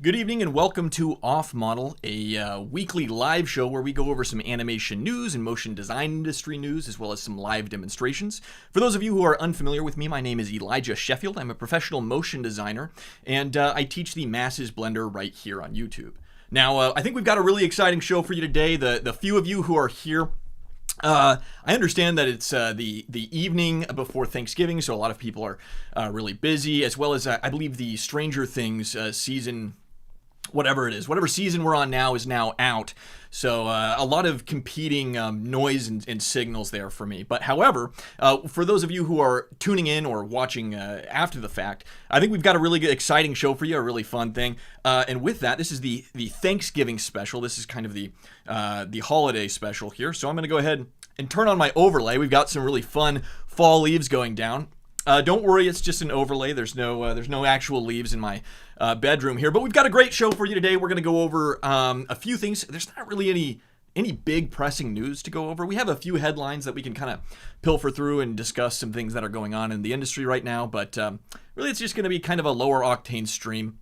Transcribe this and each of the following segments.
Good evening and welcome to Off Model, a weekly live show where we go over some animation news and motion design industry news, as well as some live demonstrations. For those of you who are unfamiliar with me, my name is Elijah Sheffield. I'm a professional motion designer, and I teach the Masses Blender right here on YouTube. Now, I think we've got a really exciting show for you today. The few of you who are here, I understand that it's the evening before Thanksgiving, so a lot of people are really busy, as well as I believe the Stranger Things season, whatever it is, whatever season we're on now is now out. So a lot of competing noise and signals there for me. But however, for those of you who are tuning in or watching after the fact, I think we've got a really good, exciting show for you, a really fun thing. And with that, this is the Thanksgiving special. This is kind of the holiday special here. So I'm going to go ahead and turn on my overlay. We've got some really fun fall leaves going down. Don't worry, it's just an overlay. There's no actual leaves in my bedroom here, but we've got a great show for you today. We're going to go over a few things. There's not really any big pressing news to go over. We have a few headlines that we can kind of pilfer through and discuss some things that are going on in the industry right now, but really it's just going to be kind of a lower octane stream.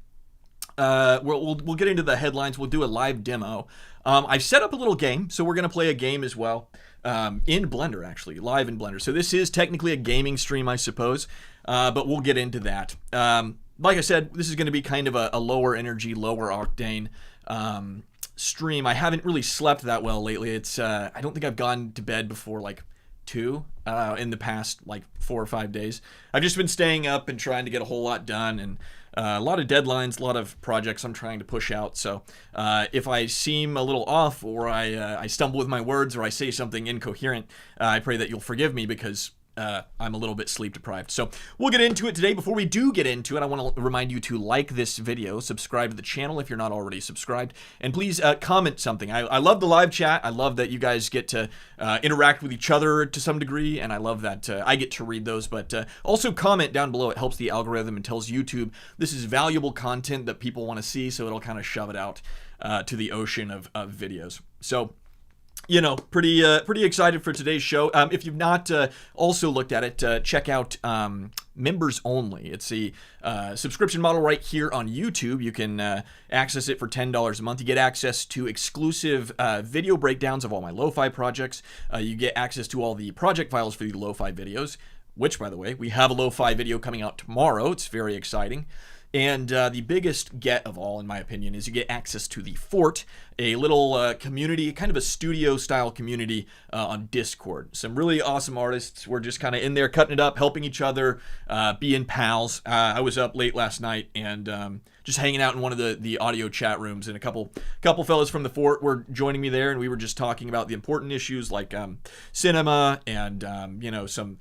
We'll get into the headlines. We'll do a live demo. I've set up a little game, so we're going to play a game as well. In Blender, actually, live in Blender. So this is technically a gaming stream, I suppose, but we'll get into that. Like I said, this is going to be kind of a lower energy, lower octane stream. I haven't really slept that well lately. I don't think I've gone to bed before like 2 in the past like 4 or 5 days. I've just been staying up and trying to get a whole lot done, and a lot of deadlines, a lot of projects I'm trying to push out. So if I seem a little off, or I stumble with my words, or I say something incoherent, I pray that you'll forgive me, because I'm a little bit sleep deprived. So we'll get into it today. Before we do get into it, I want to remind you to like this video, subscribe to the channel if you're not already subscribed, and please comment something. I love the live chat. I love that you guys get to interact with each other to some degree, and I love that I get to read those. But also comment down below. It helps the algorithm and tells YouTube this is valuable content that people want to see, so it'll kind of shove it out to the ocean of videos. So, you know, pretty excited for today's show. If you've not also looked at it, check out Members Only. It's a subscription model right here on YouTube. You can access it for $10 a month. You get access to exclusive video breakdowns of all my lo-fi projects. You get access to all the project files for the lo-fi videos, which, by the way, we have a lo-fi video coming out tomorrow. It's very exciting. And the biggest get of all, in my opinion, is you get access to the Fort, a little community, kind of a studio-style community on Discord. Some really awesome artists. We're just kind of in there cutting it up, helping each other, being pals. I was up late last night and just hanging out in one of the audio chat rooms, and a couple fellas from the Fort were joining me there, and we were just talking about the important issues like cinema and you know, some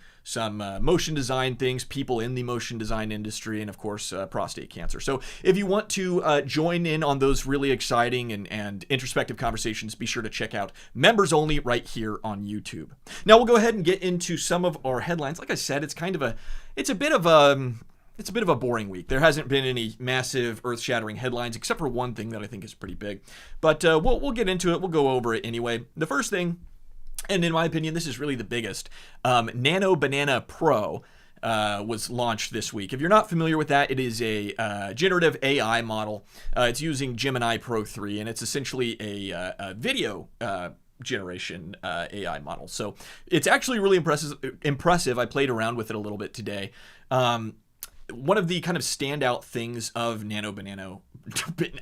motion design things, people in the motion design industry, and of course prostate cancer. So if you want to join in on those really exciting and introspective conversations, be sure to check out Members Only right here on YouTube. Now we'll go ahead and get into some of our headlines. Like I said, it's a bit of a boring week. There hasn't been any massive earth-shattering headlines, except for one thing that I think is pretty big. But we'll get into it. We'll go over it anyway. The first thing, and in my opinion, this is really the biggest, Nano Banana Pro was launched this week. If you're not familiar with that, it is a generative AI model. It's using Gemini Pro 3, and it's essentially a video generation AI model. So it's actually really impressive. I played around with it a little bit today. One of the kind of standout things of Nano Banana,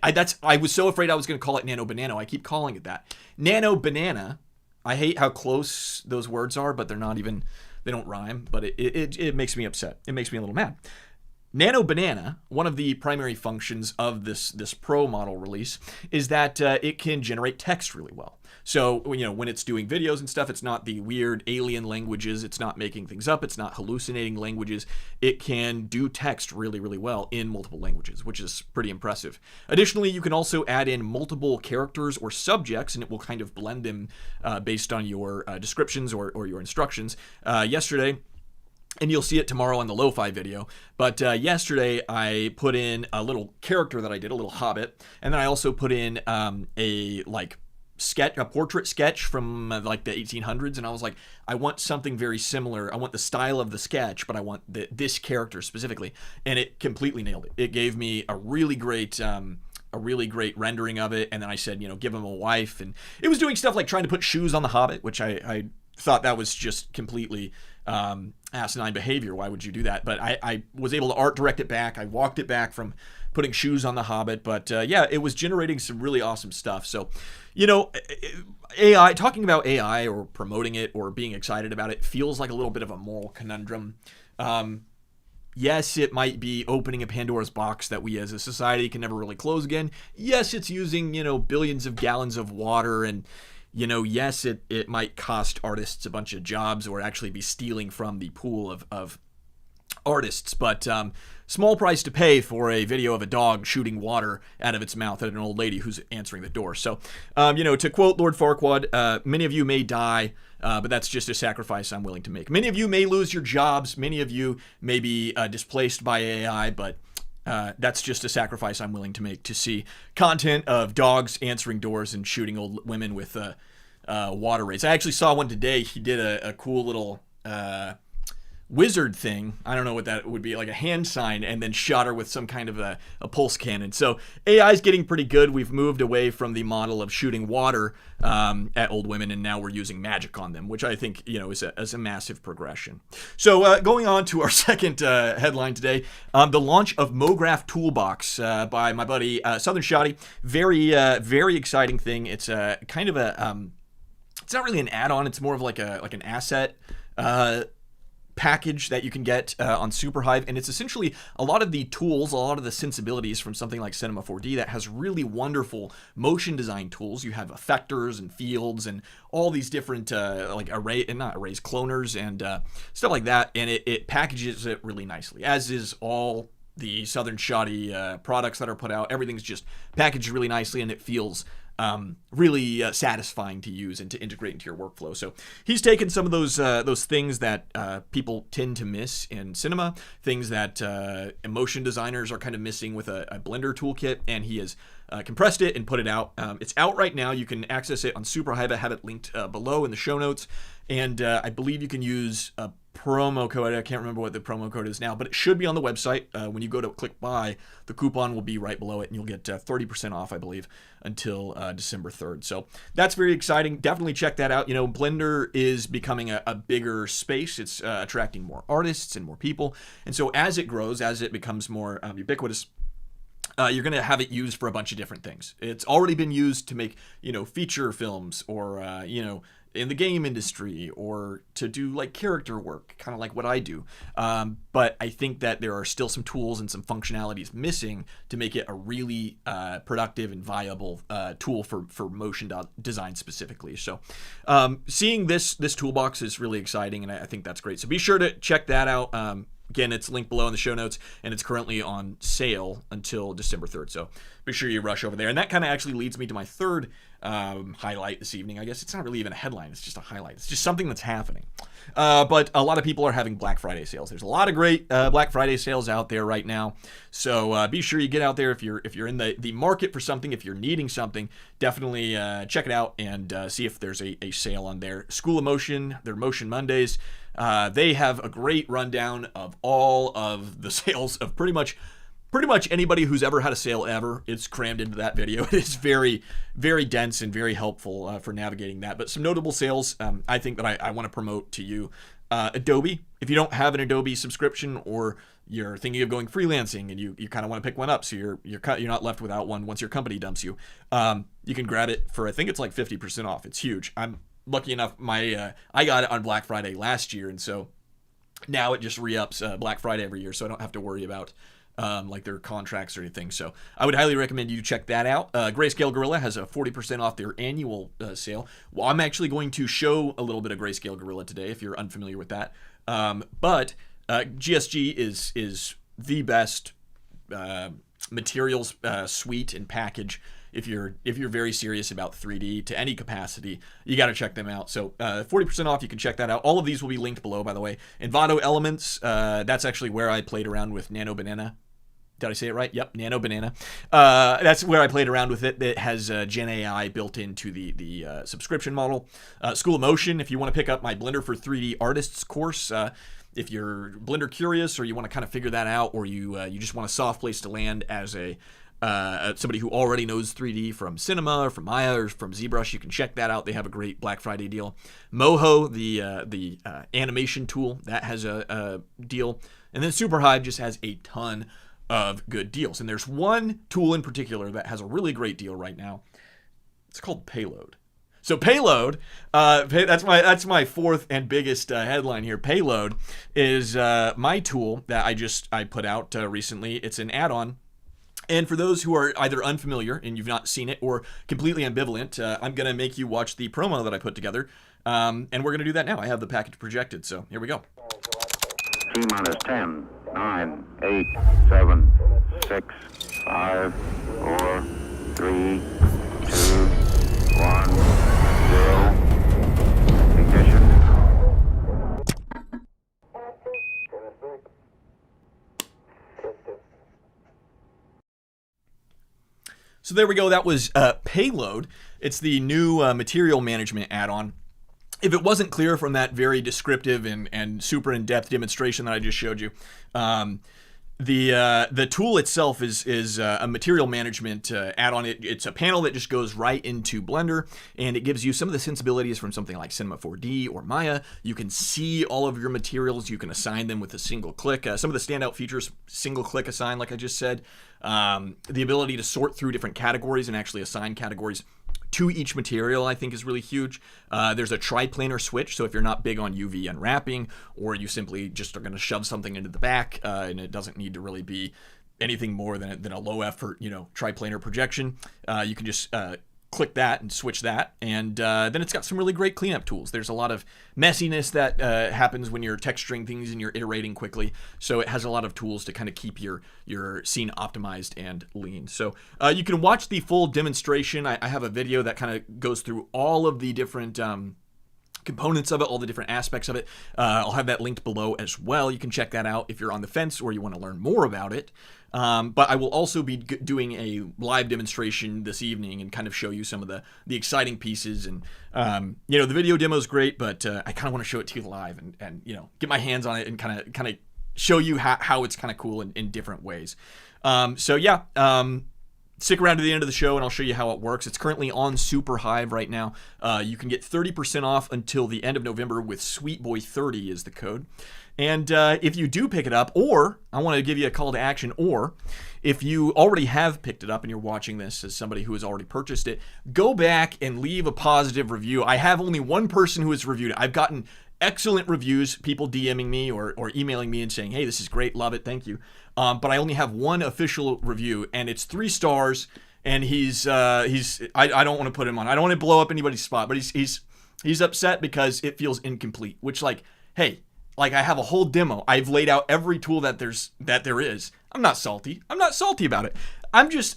I was so afraid I was going to call it Nano Banana. I keep calling it that. Nano Banana. I hate how close those words are, but they don't rhyme, but it makes me upset. It makes me a little mad. Nano Banana, one of the primary functions of this Pro model release is that it can generate text really well. So, you know, when it's doing videos and stuff, it's not the weird alien languages. It's not making things up. It's not hallucinating languages. It can do text really, really well in multiple languages, which is pretty impressive. Additionally, you can also add in multiple characters or subjects, and it will kind of blend them based on your descriptions or your instructions. Yesterday, and you'll see it tomorrow on the lo-fi video, but yesterday I put in a little character that I did, a little hobbit, and then I also put in a portrait sketch from like the 1800s, and I was like, I want something very similar. I want the style of the sketch, but I want this character specifically, and it completely nailed it. It gave me a really great a really great rendering of it, and then I said, give him a wife, and it was doing stuff like trying to put shoes on the Hobbit, which I thought that was just completely asinine behavior. Why would you do that? But I was able to art direct it back. I walked it back from putting shoes on the Hobbit, but yeah, it was generating some really awesome stuff. So, AI, talking about AI or promoting it or being excited about it feels like a little bit of a moral conundrum. Yes, it might be opening a Pandora's box that we as a society can never really close again. Yes, it's using, billions of gallons of water, and yes, it might cost artists a bunch of jobs or actually be stealing from the pool of artists, but small price to pay for a video of a dog shooting water out of its mouth at an old lady who's answering the door. So, to quote Lord Farquaad, many of you may die, but that's just a sacrifice I'm willing to make. Many of you may lose your jobs. Many of you may be displaced by AI, but that's just a sacrifice I'm willing to make to see content of dogs answering doors and shooting old women with water rays. I actually saw one today. He did a cool little wizard thing. I don't know what that would be, like a hand sign, and then shot her with some kind of a pulse cannon. So AI is getting pretty good. We've moved away from the model of shooting water at old women, and now we're using magic on them, which I think is a massive progression. So going on to our second headline today, the launch of MoGraph Toolbox by my buddy Southern Shoddy. Very very exciting thing. It's a kind of a it's not really an add-on. It's more of like an asset package that you can get on SuperHive, and it's essentially a lot of the tools, a lot of the sensibilities from something like Cinema 4D that has really wonderful motion design tools. You have effectors and fields and all these different like cloners and stuff like that, and it packages it really nicely, as is all the Southern Shoddy products that are put out. Everything's just packaged really nicely, and it feels really satisfying to use and to integrate into your workflow. So he's taken some of those things that people tend to miss in cinema, things that motion designers are kind of missing with a Blender toolkit, and he has compressed it and put it out. It's out right now. You can access it on SuperHive. I have it linked below in the show notes, and I believe you can use a promo code. I can't remember what the promo code is now, but it should be on the website. When you go to click buy, the coupon will be right below it, and you'll get 30% off, I believe, until December 3rd. So that's very exciting. Definitely check that out. Blender is becoming a bigger space. It's attracting more artists and more people. And so as it grows, as it becomes more ubiquitous, you're going to have it used for a bunch of different things. It's already been used to make, feature films or, in the game industry, or to do like character work, kind of like what I do. But I think that there are still some tools and some functionalities missing to make it a really productive and viable tool for motion design specifically. So seeing this toolbox is really exciting, and I think that's great. So be sure to check that out. Again, it's linked below in the show notes, and it's currently on sale until December 3rd. So be sure you rush over there. And that kind of actually leads me to my third highlight this evening. I guess it's not really even a headline. It's just a highlight. It's just something that's happening. But a lot of people are having Black Friday sales. There's a lot of great Black Friday sales out there right now. So be sure you get out there if you're in the market for something, if you're needing something. Definitely check it out and see if there's a sale on there. School of Motion, their Motion Mondays. They have a great rundown of all of the sales of pretty much anybody who's ever had a sale ever. It's crammed into that video. It is very, very dense and very helpful for navigating that. But some notable sales I think that I want to promote to you. Adobe. If you don't have an Adobe subscription, or you're thinking of going freelancing and you kind of want to pick one up, so you're not left without one once your company dumps you, you can grab it for, I think it's like 50% off. It's huge. I'm lucky enough, I got it on Black Friday last year, and so now it just re-ups Black Friday every year, so I don't have to worry about like their contracts or anything. So I would highly recommend you check that out. Grayscale Gorilla has a 40% off their annual sale. Well, I'm actually going to show a little bit of Grayscale Gorilla today, if you're unfamiliar with that. But GSG is the best materials suite and package. If you're very serious about 3D to any capacity, you got to check them out. So 40% off, you can check that out. All of these will be linked below, by the way. Envato Elements, that's actually where I played around with Nano Banana. Did I say it right? Yep, Nano Banana. That's where I played around with it. It has Gen AI built into the subscription model. School of Motion, if you want to pick up my Blender for 3D Artists course, if you're Blender curious, or you want to kind of figure that out, or you just want a soft place to land as a somebody who already knows 3D from Cinema or from Maya or from ZBrush, you can check that out. They have a great Black Friday deal. Moho, the animation tool, that has a deal. And then SuperHive just has a ton of good deals. And there's one tool in particular that has a really great deal right now. It's called Payload. So Payload, that's my fourth and biggest headline here. Payload is my tool that I put out recently. It's an add-on. And for those who are either unfamiliar and you've not seen it or completely ambivalent, I'm going to make you watch the promo that I put together. And we're going to do that now. I have the package projected, so here we go. T-minus 10, 9, 8, 7, 6, 5, 4, 3, 2, 1, 0. Ignition. So there we go. That was Payload. It's the new material management add-on. If it wasn't clear from that very descriptive and super in-depth demonstration that I just showed you, the tool itself is a material management add-on. It's a panel that just goes right into Blender, and it gives you some of the sensibilities from something like Cinema 4D or Maya. You can see all of your materials. You can assign them with a single click. Some of the standout features, single click assign, like I just said. The ability to sort through different categories and actually assign categories to each material, I think, is really huge. There's a triplanar switch, so if you're not big on UV unwrapping, or you simply just are going to shove something into the back, and it doesn't need to really be anything more than a low effort, triplanar projection, you can just click that and switch that, and then it's got some really great cleanup tools. There's a lot of messiness that happens when you're texturing things and you're iterating quickly, so it has a lot of tools to kind of keep your scene optimized and lean. So you can watch the full demonstration. I have a video that kind of goes through all of the different components of it, all the different aspects of it. I'll have that linked below as well. You can check that out if you're on the fence or you want to learn more about it. But I will also be doing a live demonstration this evening and kind of show you some of the exciting pieces. And, the video demo is great, but I kind of want to show it to you live and get my hands on it and kind of show you how it's kind of cool in different ways. Stick around to the end of the show and I'll show you how it works. It's currently on SuperHive right now. You can get 30% off until the end of November with SweetBoy30 is the code. And if you do pick it up, or I want to give you a call to action, or if you already have picked it up and you're watching this as somebody who has already purchased it, go back and leave a positive review. I have only one person who has reviewed it. I've gotten excellent reviews, people DMing me or emailing me and saying, hey, this is great, love it, thank you. But I only have one official review, and it's 3 stars. And I don't want to put him on. I don't want to blow up anybody's spot, but he's upset because it feels incomplete. Which, hey, I have a whole demo. I've laid out every tool that there is. I'm not salty. I'm not salty about it. I'm just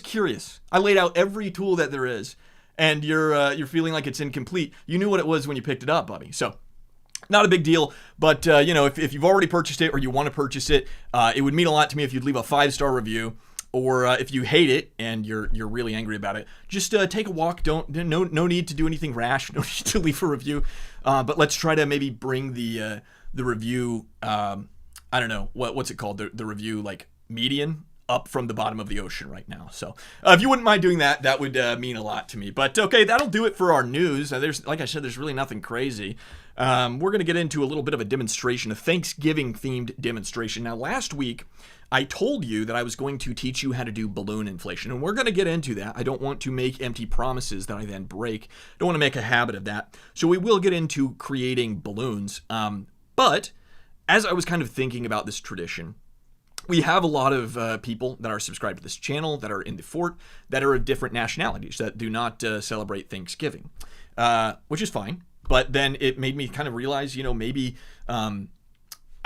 curious. I laid out every tool that there is, and you're feeling like it's incomplete. You knew what it was when you picked it up, buddy. So. Not a big deal, but if you've already purchased it or you want to purchase it, it would mean a lot to me if you'd leave a 5-star review, or if you hate it and you're really angry about it, just take a walk. No need to do anything rash. No need to leave a review, but let's try to maybe bring the review. I don't know what's it called, the review median up from the bottom of the ocean right now. So if you wouldn't mind doing that, that would mean a lot to me. But okay, that'll do it for our news. Like I said, there's really nothing crazy. We're going to get into a little bit of a demonstration, a Thanksgiving-themed demonstration. Now, last week, I told you that I was going to teach you how to do balloon inflation, and we're going to get into that. I don't want to make empty promises that I then break. Don't want to make a habit of that. So we will get into creating balloons. But as I was kind of thinking about this tradition, we have a lot of people that are subscribed to this channel, that are in the fort, that are of different nationalities, that do not celebrate Thanksgiving, which is fine. But then it made me kind of realize, maybe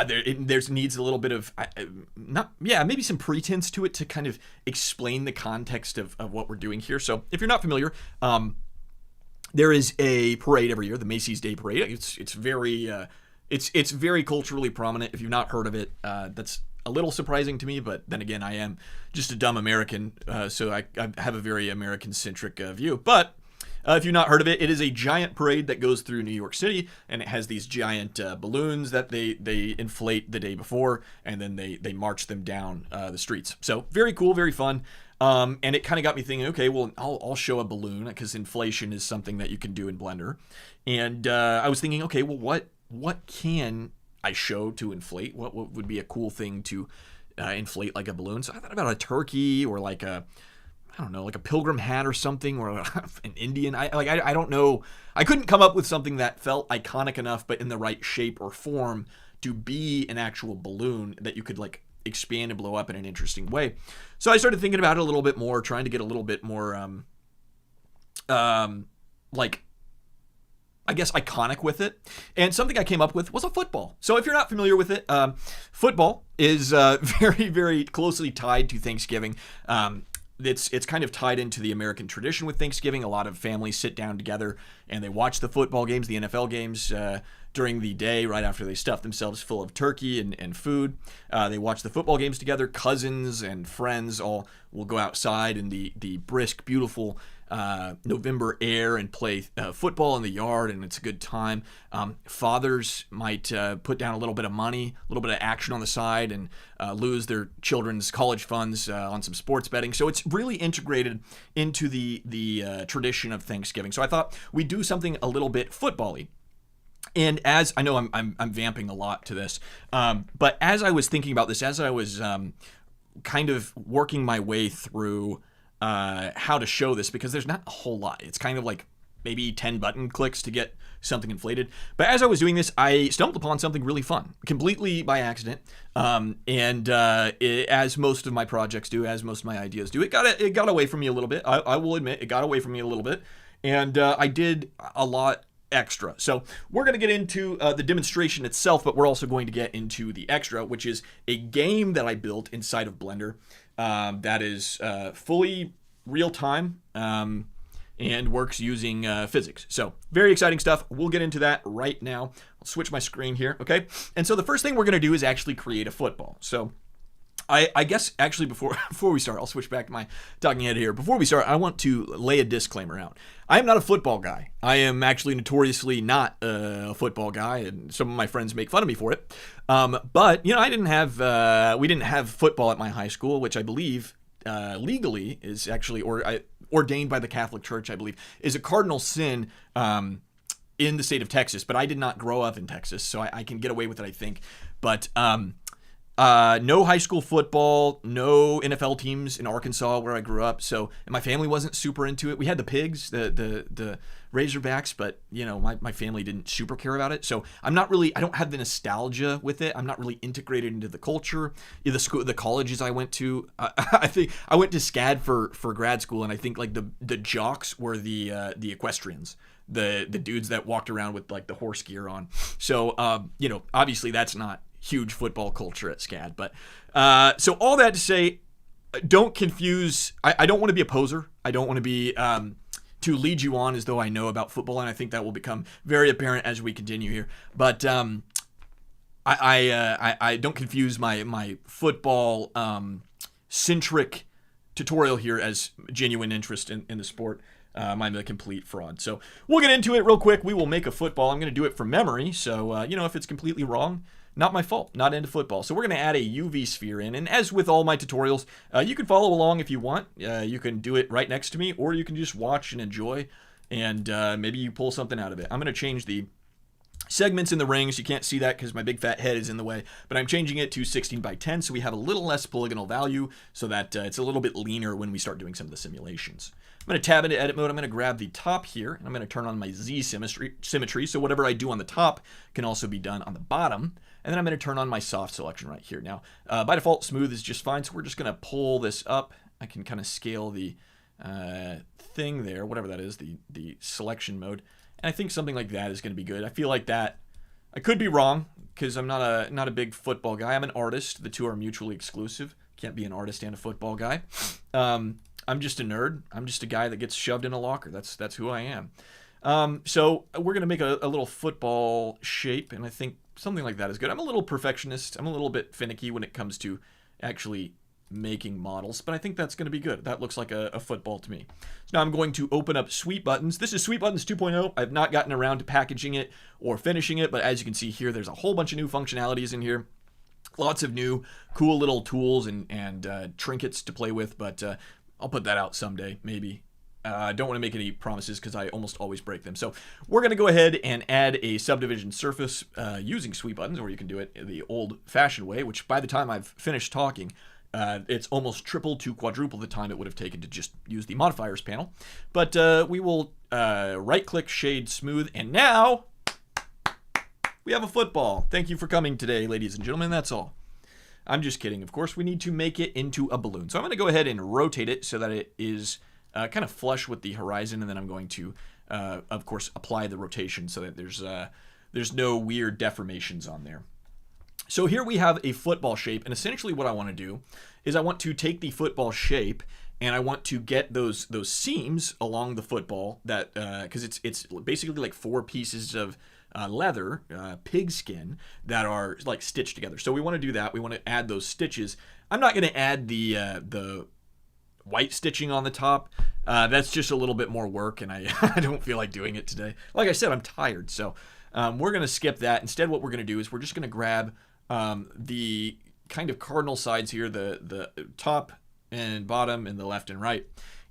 there's needs a little bit of, maybe some pretense to it to kind of explain the context of what we're doing here. So if you're not familiar, there is a parade every year, the Macy's Day Parade. It's very culturally prominent. If you've not heard of it, that's a little surprising to me, but then again, I am just a dumb American, so I have a very American-centric view. But If you've not heard of it, it is a giant parade that goes through New York City, and it has these giant balloons that they inflate the day before, and then they march them down the streets. So very cool, very fun. And it kind of got me thinking, okay, well, I'll show a balloon because inflation is something that you can do in Blender. And I was thinking, okay, well, what can I show to inflate? What would be a cool thing to inflate like a balloon? So I thought about a turkey or like I don't know, like a pilgrim hat or something, or an Indian. I don't know. I couldn't come up with something that felt iconic enough, but in the right shape or form to be an actual balloon that you could like expand and blow up in an interesting way. So I started thinking about it a little bit more, trying to get a little bit more, like, I guess, iconic with it. And something I came up with was a football. So if you're not familiar with it, football is very, very closely tied to Thanksgiving. It's kind of tied into the American tradition with Thanksgiving. A lot of families sit down together and they watch the football games, the NFL games, during the day right after they stuff themselves full of turkey and food. They watch the football games together. Cousins and friends all will go outside in the brisk, beautiful November air and play football in the yard, and it's a good time. Fathers might put down a little bit of money, a little bit of action on the side, and lose their children's college funds on some sports betting. So it's really integrated into the tradition of Thanksgiving. So I thought we'd do something a little bit football-y. And as I know, I'm vamping a lot to this, but as I was thinking about this, as I was kind of working my way through how to show this, because there's not a whole lot. It's kind of like maybe 10 button clicks to get something inflated. But as I was doing this, I stumbled upon something really fun, completely by accident. As most of my projects do, as most of my ideas do, it got away from me a little bit. I will admit, it got away from me a little bit, and I did a lot extra. So we're going to get into the demonstration itself, but we're also going to get into the extra, which is a game that I built inside of Blender that is fully real-time and works using physics. So very exciting stuff. We'll get into that right now. I'll switch my screen here, okay? And so the first thing we're going to do is actually create a football. So I guess actually before we start, I'll switch back to my talking head here. Before we start, I want to lay a disclaimer out. I am not a football guy. I am actually notoriously not a football guy, and some of my friends make fun of me for it. But you know, we didn't have football at my high school, which I believe legally is actually ordained by the Catholic Church. I believe is a cardinal sin in the state of Texas. But I did not grow up in Texas, so I can get away with it, I think. But no high school football, no NFL teams in Arkansas where I grew up. So, and my family wasn't super into it. We had the Pigs, the Razorbacks, but you know, my family didn't super care about it. So I don't have the nostalgia with it. I'm not really integrated into the culture. The colleges I went to, I think I went to SCAD for grad school, and I think like the jocks were the equestrians. The dudes that walked around with like the horse gear on. So, you know, obviously that's not huge football culture at SCAD. But so all that to say, don't confuse. I don't want to be a poser. I don't want to be to lead you on as though I know about football, and I think that will become very apparent as we continue here. But I don't confuse my football centric tutorial here as genuine interest in the sport. I'm a complete fraud. So we'll get into it real quick. We will make a football. I'm going to do it from memory. So, you know, if it's completely wrong, not my fault, not into football. So we're going to add a UV sphere in. And as with all my tutorials, you can follow along if you want. You can do it right next to me, or you can just watch and enjoy, and maybe you pull something out of it. I'm going to change the segments in the rings. You can't see that because my big fat head is in the way, but I'm changing it to 16 by 10 so we have a little less polygonal value so that it's a little bit leaner when we start doing some of the simulations. I'm going to tab into edit mode. I'm going to grab the top here, and I'm going to turn on my Z symmetry so whatever I do on the top can also be done on the bottom. And then I'm going to turn on my soft selection right here. Now, by default, smooth is just fine, so we're just going to pull this up. I can kind of scale the thing there, whatever that is, the selection mode. And I think something like that is going to be good. I feel like that, I could be wrong, because I'm not a big football guy. I'm an artist. The two are mutually exclusive. Can't be an artist and a football guy. I'm just a nerd. I'm just a guy that gets shoved in a locker. That's who I am. So we're going to make a little football shape, and I think something like that is good. I'm a little perfectionist. I'm a little bit finicky when it comes to actually making models, but I think that's going to be good. That looks like a football to me. So now I'm going to open up Sweet Buttons. This is Sweet Buttons 2.0. I've not gotten around to packaging it or finishing it, but as you can see here, there's a whole bunch of new functionalities in here. Lots of new cool little tools and trinkets to play with, but I'll put that out someday, maybe. I don't want to make any promises because I almost always break them. So we're going to go ahead and add a subdivision surface using Sweet Buttons, or you can do it the old-fashioned way, which by the time I've finished talking, it's almost triple to quadruple the time it would have taken to just use the modifiers panel. But we will right-click, shade, smooth, and now we have a football. Thank you for coming today, ladies and gentlemen. That's all. I'm just kidding. Of course, we need to make it into a balloon. So I'm going to go ahead and rotate it so that it is kind of flush with the horizon, and then I'm going to, of course, apply the rotation so that there's no weird deformations on there. So here we have a football shape, and essentially what I want to do is I want to take the football shape and I want to get those seams along the football that because it's basically like 4 pieces of leather, pig skin, that are like stitched together. So we want to do that. We want to add those stitches. I'm not going to add the white stitching on the top. That's just a little bit more work, and I don't feel like doing it today. Like I said, I'm tired, so we're going to skip that. Instead, what we're going to do is we're just going to grab the kind of cardinal sides here, the top and bottom and the left and right,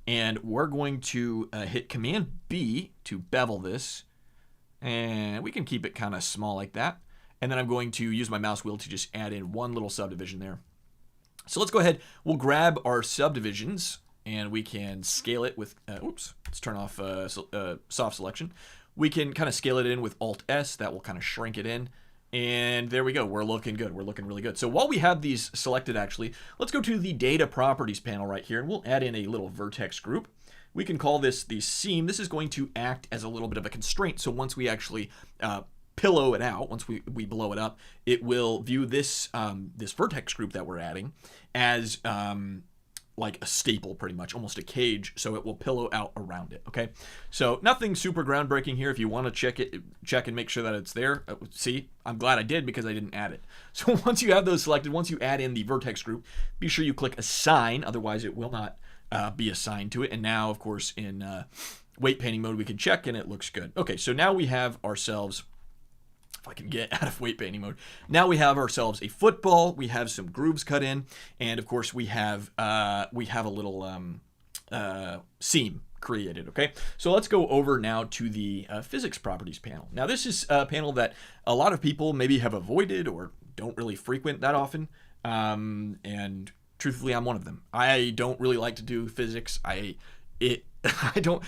and we're going to hit Command B to bevel this, and we can keep it kind of small like that. And then I'm going to use my mouse wheel to just add in one little subdivision there. So let's go ahead. We'll grab our subdivisions and we can scale it with, oops, let's turn off soft selection. We can kind of scale it in with Alt-S. That will kind of shrink it in. And there we go. We're looking good. We're looking really good. So while we have these selected, actually, let's go to the data properties panel right here, and we'll add in a little vertex group. We can call this the seam. This is going to act as a little bit of a constraint. So once we actually pillow it out, once we blow it up, it will view this this vertex group that we're adding as like a staple, pretty much, almost a cage, so it will pillow out around it, okay? So nothing super groundbreaking here. If you want to check and make sure that it's there. See, I'm glad I did because I didn't add it. So once you have those selected, once you add in the vertex group, be sure you click Assign, otherwise it will not be assigned to it. And now, of course, in weight painting mode, we can check and it looks good. Okay, so now we have ourselves, if I can get out of weight painting mode, now we have ourselves a football. We have some grooves cut in, and of course we have a little seam created. Okay, so let's go over now to the physics properties panel. Now this is a panel that a lot of people maybe have avoided or don't really frequent that often, and truthfully, I'm one of them. I don't really like to do physics. I don't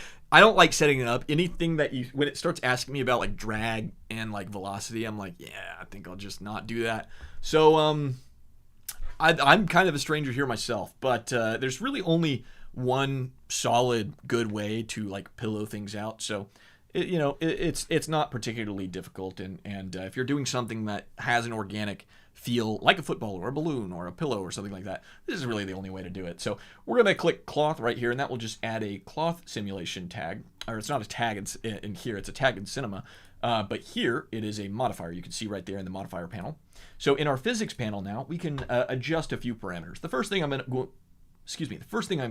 like setting it up. Anything that when it starts asking me about like drag and like velocity, I'm like, yeah, I think I'll just not do that. So I'm kind of a stranger here myself, but there's really only one solid good way to like pillow things out. So it's not particularly difficult, and if you're doing something that has an organic feel like a football or a balloon or a pillow or something like that, this is really the only way to do it. So we're going to click cloth right here, and that will just add a cloth simulation tag, or it's not a tag in here, it's a tag in Cinema, but here it is a modifier. You can see right there in the modifier panel. So in our physics panel now, we can adjust a few parameters. The first thing I'm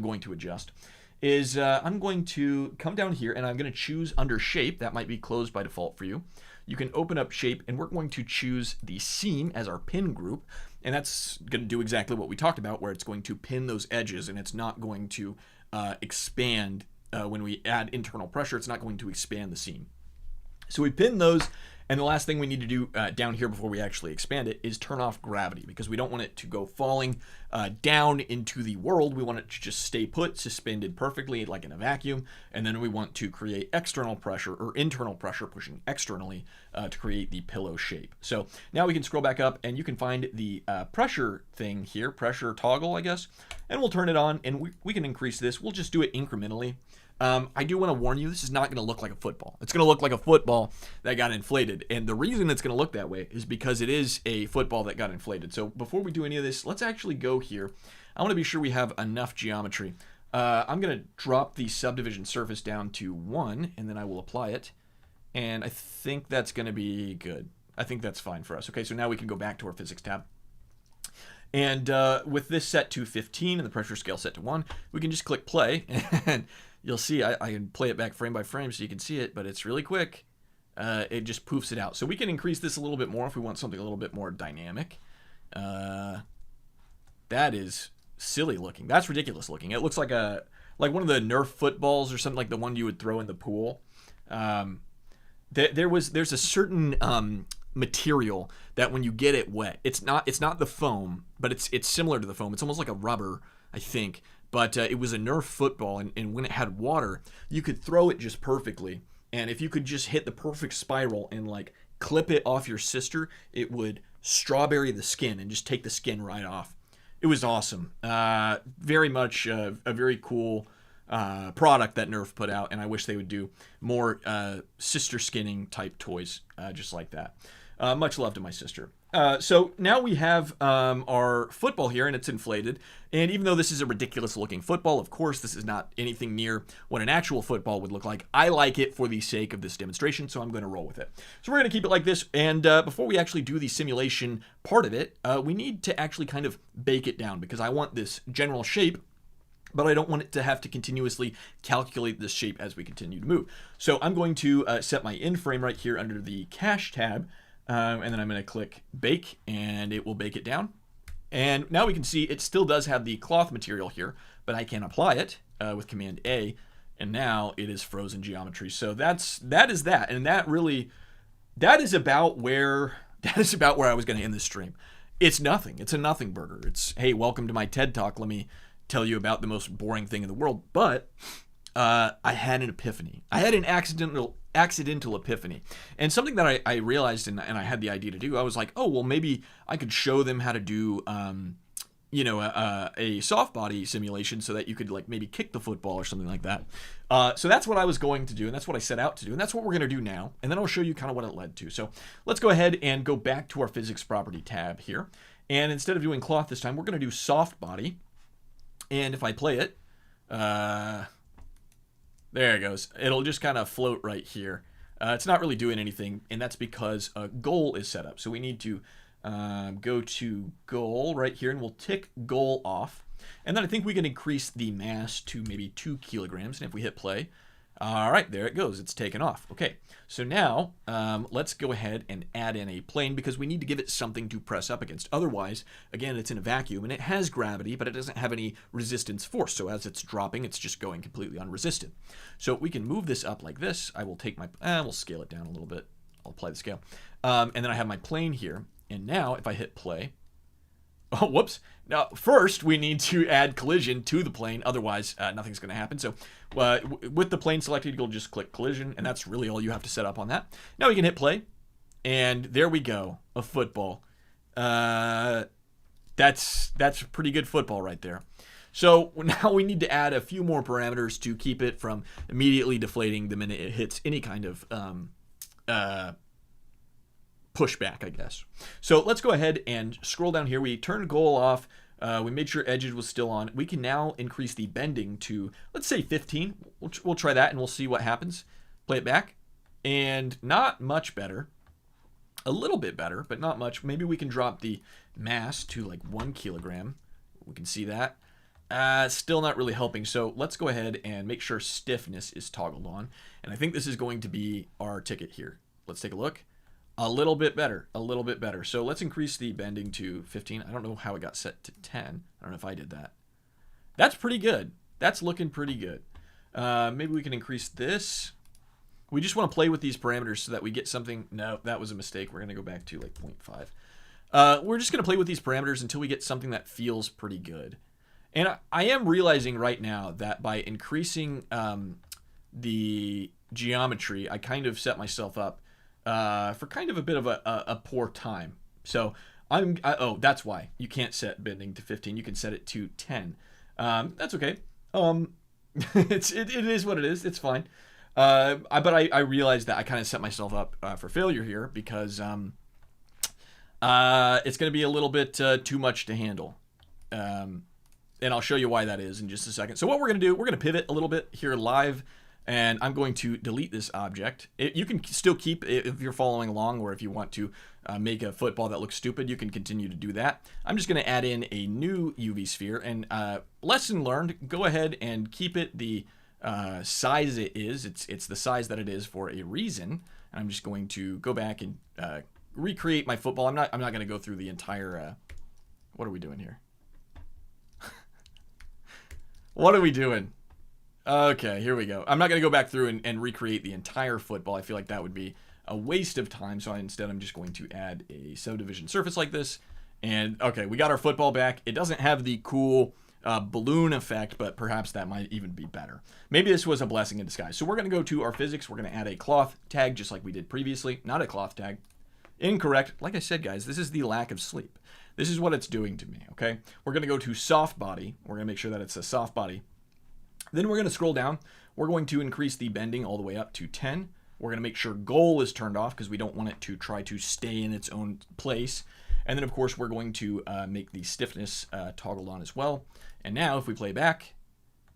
going to adjust is I'm going to come down here and I'm going to choose under shape. That might be closed by default for you. You can open up shape, and we're going to choose the seam as our pin group, and that's going to do exactly what we talked about, where it's going to pin those edges, and it's not going to expand when we add internal pressure. It's not going to expand the seam. So we pin those, and the last thing we need to do down here before we actually expand it is turn off gravity, because we don't want it to go falling down into the world. We want it to just stay put, suspended perfectly like in a vacuum, and then we want to create external pressure or internal pressure pushing externally to create the pillow shape. So now we can scroll back up and you can find the pressure thing here, pressure toggle, I guess, and we'll turn it on, and we can increase this. We'll just do it incrementally. I do want to warn you, this is not going to look like a football. It's going to look like a football that got inflated. And the reason it's going to look that way is because it is a football that got inflated. So before we do any of this, let's actually go here. I want to be sure we have enough geometry. I'm going to drop the subdivision surface down to 1, and then I will apply it. And I think that's going to be good. I think that's fine for us. Okay, so now we can go back to our physics tab. And with this set to 15 and the pressure scale set to 1, we can just click play, and you'll see I can play it back frame by frame so you can see it, but it's really quick. It just poofs it out. So we can increase this a little bit more if we want something a little bit more dynamic. That is silly looking. That's ridiculous looking. It looks like one of the Nerf footballs or something, like the one you would throw in the pool. There's a certain material that when you get it wet, it's not the foam, but it's similar to the foam. It's almost like a rubber, I think. But it was a Nerf football, and when it had water, you could throw it just perfectly. And if you could just hit the perfect spiral and like clip it off your sister, it would strawberry the skin and just take the skin right off. It was awesome. Very much a very cool product that Nerf put out, and I wish they would do more sister skinning type toys just like that. Much love to my sister. So now we have our football here, and it's inflated. And even though this is a ridiculous looking football, of course, this is not anything near what an actual football would look like. I like it for the sake of this demonstration, so I'm going to roll with it. So we're going to keep it like this. And before we actually do the simulation part of it, we need to actually kind of bake it down, because I want this general shape, but I don't want it to have to continuously calculate this shape as we continue to move. So I'm going to set my in frame right here under the cache tab. And then I'm going to click bake, and it will bake it down. And now we can see it still does have the cloth material here, but I can apply it with Command A, and now it is frozen geometry. So that is that, and that is about where I was going to end this stream. It's nothing. It's a nothing burger. It's, hey, welcome to my TED Talk. Let me tell you about the most boring thing in the world. But I had an epiphany. I had an accidental epiphany, and something that I realized and I had the idea to do. I was like, oh, well, maybe I could show them how to do a soft body simulation so that you could like maybe kick the football or something like that. So that's what I was going to do, and that's what I set out to do, and that's what we're going to do now, and then I'll show you kind of what it led to. So let's go ahead and go back to our physics property tab here, and instead of doing cloth this time, we're going to do soft body. And if I play it, there it goes. It'll just kind of float right here. It's not really doing anything, and that's because a goal is set up. So we need to go to goal right here, and we'll tick goal off. And then I think we can increase the mass to maybe 2 kilograms. And if we hit play, all right, there it goes. It's taken off. Okay, so now let's go ahead and add in a plane, because we need to give it something to press up against. Otherwise, again, it's in a vacuum, and it has gravity, but it doesn't have any resistance force. So as it's dropping, it's just going completely unresisted. So we can move this up like this. I will take my, we'll scale it down a little bit. I'll apply the scale. And then I have my plane here. And now if I hit play, oh, whoops. Now, first, we need to add collision to the plane. Otherwise, nothing's going to happen. So with the plane selected, you'll just click collision, and that's really all you have to set up on that. Now we can hit play, and there we go, a football. That's a pretty good football right there. So now we need to add a few more parameters to keep it from immediately deflating the minute it hits any kind of pushback, I guess. So let's go ahead and scroll down here. We turned goal off. We made sure edges was still on. We can now increase the bending to, let's say 15. We'll try that and we'll see what happens. Play it back. And not much better. A little bit better, but not much. Maybe we can drop the mass to like 1 kilogram. We can see that. Still not really helping. So let's go ahead and make sure stiffness is toggled on. And I think this is going to be our ticket here. Let's take a look. A little bit better, a little bit better. So let's increase the bending to 15. I don't know how it got set to 10. I don't know if I did that. That's pretty good. That's looking pretty good. Maybe we can increase this. We just want to play with these parameters so that we get something. No, that was a mistake. We're going to go back to like 0.5. We're just going to play with these parameters until we get something that feels pretty good. And I am realizing right now that by increasing the geometry, I kind of set myself up for kind of a bit of a poor time. So oh, that's why you can't set bending to 15. You can set it to 10. That's okay. It is what it is. It's fine. But I realized that I kind of set myself up for failure here because it's going to be a little bit too much to handle. And I'll show you why that is in just a second. So what we're going to do, we're going to pivot a little bit here live. And I'm going to delete this object. You can still keep, if you're following along, or if you want to make a football that looks stupid, you can continue to do that. I'm just going to add in a new UV sphere. And lesson learned, go ahead and keep it the size it is. It's the size that it is for a reason. And I'm just going to go back and recreate my football. I'm not going to go through the entire... what are we doing here? What are we doing? Okay, here we go. I'm not going to go back through and recreate the entire football. I feel like that would be a waste of time. So instead, I'm just going to add a subdivision surface like this. And okay, we got our football back. It doesn't have the cool balloon effect, but perhaps that might even be better. Maybe this was a blessing in disguise. So we're going to go to our physics. We're going to add a cloth tag just like we did previously. Not a cloth tag. Incorrect. Like I said, guys, this is the lack of sleep. This is what it's doing to me, okay? We're going to go to soft body. We're going to make sure that it's a soft body. Then we're going to scroll down. We're going to increase the bending all the way up to 10. We're going to make sure goal is turned off because we don't want it to try to stay in its own place. And then, of course, we're going to make the stiffness toggled on as well. And now, if we play back,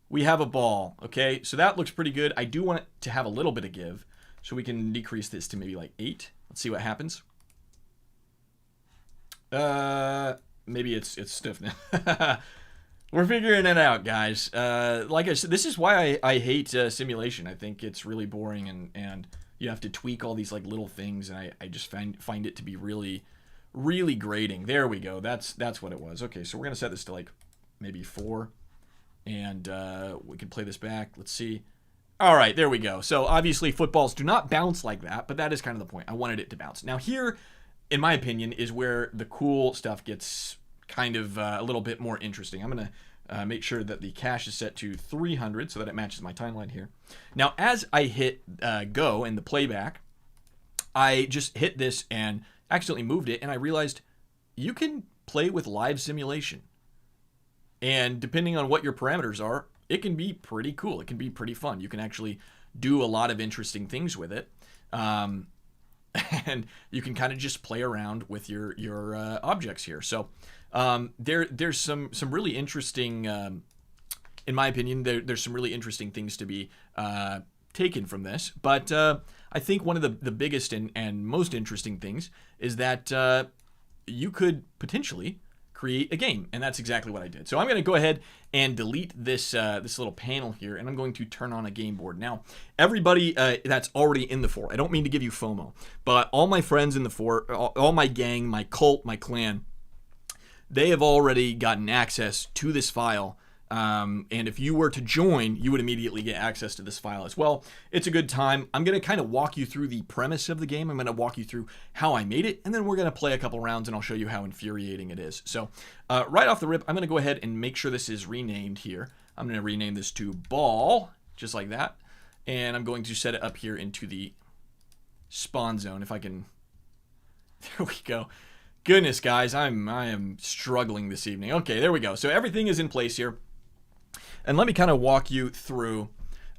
we have a ball, okay? So that looks pretty good. I do want it to have a little bit of give, so we can decrease this to maybe like 8. Let's see what happens. Maybe it's stiffness. We're figuring it out, guys. Like I said, this is why I hate simulation. I think it's really boring, and you have to tweak all these like little things, and I just find it to be really, really grating. There we go. That's what it was. Okay, so we're gonna set this to like maybe 4, and we can play this back. Let's see. All right, there we go. So obviously footballs do not bounce like that, but that is kind of the point. I wanted it to bounce. Now here, in my opinion, is where the cool stuff gets kind of a little bit more interesting. I'm going to make sure that the cache is set to 300 so that it matches my timeline here. Now, as I hit go in the playback, I just hit this and accidentally moved it, and I realized you can play with live simulation. And depending on what your parameters are, it can be pretty cool. It can be pretty fun. You can actually do a lot of interesting things with it. And you can kind of just play around with your objects here. So there's some really interesting, in my opinion, there's some really interesting things to be taken from this. But I think one of the biggest and most interesting things is that you could potentially create a game, and that's exactly what I did. So I'm going to go ahead and delete this this little panel here, and I'm going to turn on a game board. Now, everybody that's already in the 4, I don't mean to give you FOMO, but all my friends in the 4, all my gang, my cult, my clan, they have already gotten access to this file. And if you were to join, you would immediately get access to this file as well. It's a good time. I'm going to kind of walk you through the premise of the game. I'm going to walk you through how I made it, and then we're going to play a couple rounds, and I'll show you how infuriating it is. So right off the rip, I'm going to go ahead and make sure this is renamed here. I'm going to rename this to Ball, just like that. And I'm going to set it up here into the spawn zone, if I can. There we go. Goodness, guys, I am struggling this evening. Okay, there we go. So everything is in place here. And let me kind of walk you through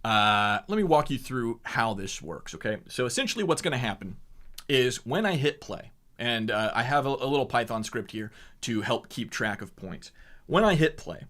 how this works, okay? So essentially what's going to happen is when I hit play, and I have a little Python script here to help keep track of points. When I hit play,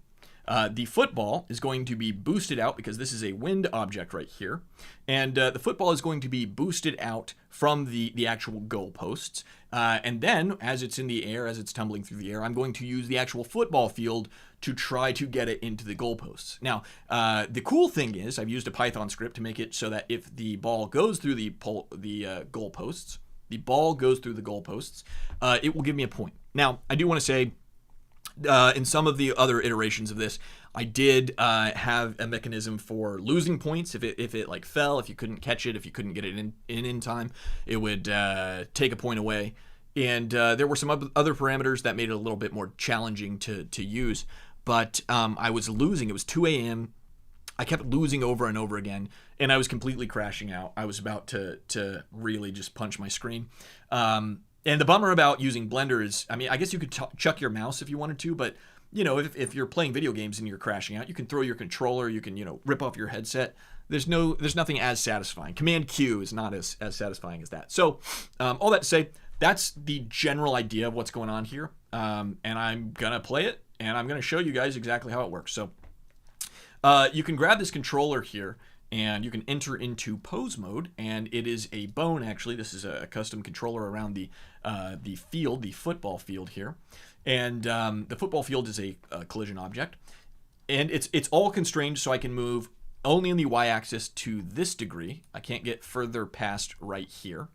the football is going to be boosted out because this is a wind object right here. And the football is going to be boosted out from the actual goalposts. And then as it's in the air, as it's tumbling through the air, I'm going to use the actual football field to try to get it into the goalposts. Now, the cool thing is I've used a Python script to make it so that if the ball goes through the goalposts, it will give me a point. Now, I do want to say, in some of the other iterations of this, I did have a mechanism for losing points. If it like fell, if you couldn't catch it, if you couldn't get it in time, it would take a point away. And there were some other parameters that made it a little bit more challenging to use. But I was losing. It was 2 a.m. I kept losing over and over again, and I was completely crashing out. I was about to really just punch my screen. And the bummer about using Blender is, I mean, I guess you could chuck your mouse if you wanted to, but you know, if you're playing video games and you're crashing out, you can throw your controller, you can, you know, rip off your headset. There's nothing as satisfying. Command Q is not as satisfying as that. So all that to say, that's the general idea of what's going on here. And I'm gonna play it, and I'm gonna show you guys exactly how it works. So you can grab this controller here, and you can enter into pose mode, and it is a bone. Actually, this is a custom controller around the field, the football field here, and the football field is a collision object, and it's all constrained, so I can move only in the y-axis to this degree. I can't get further past right here,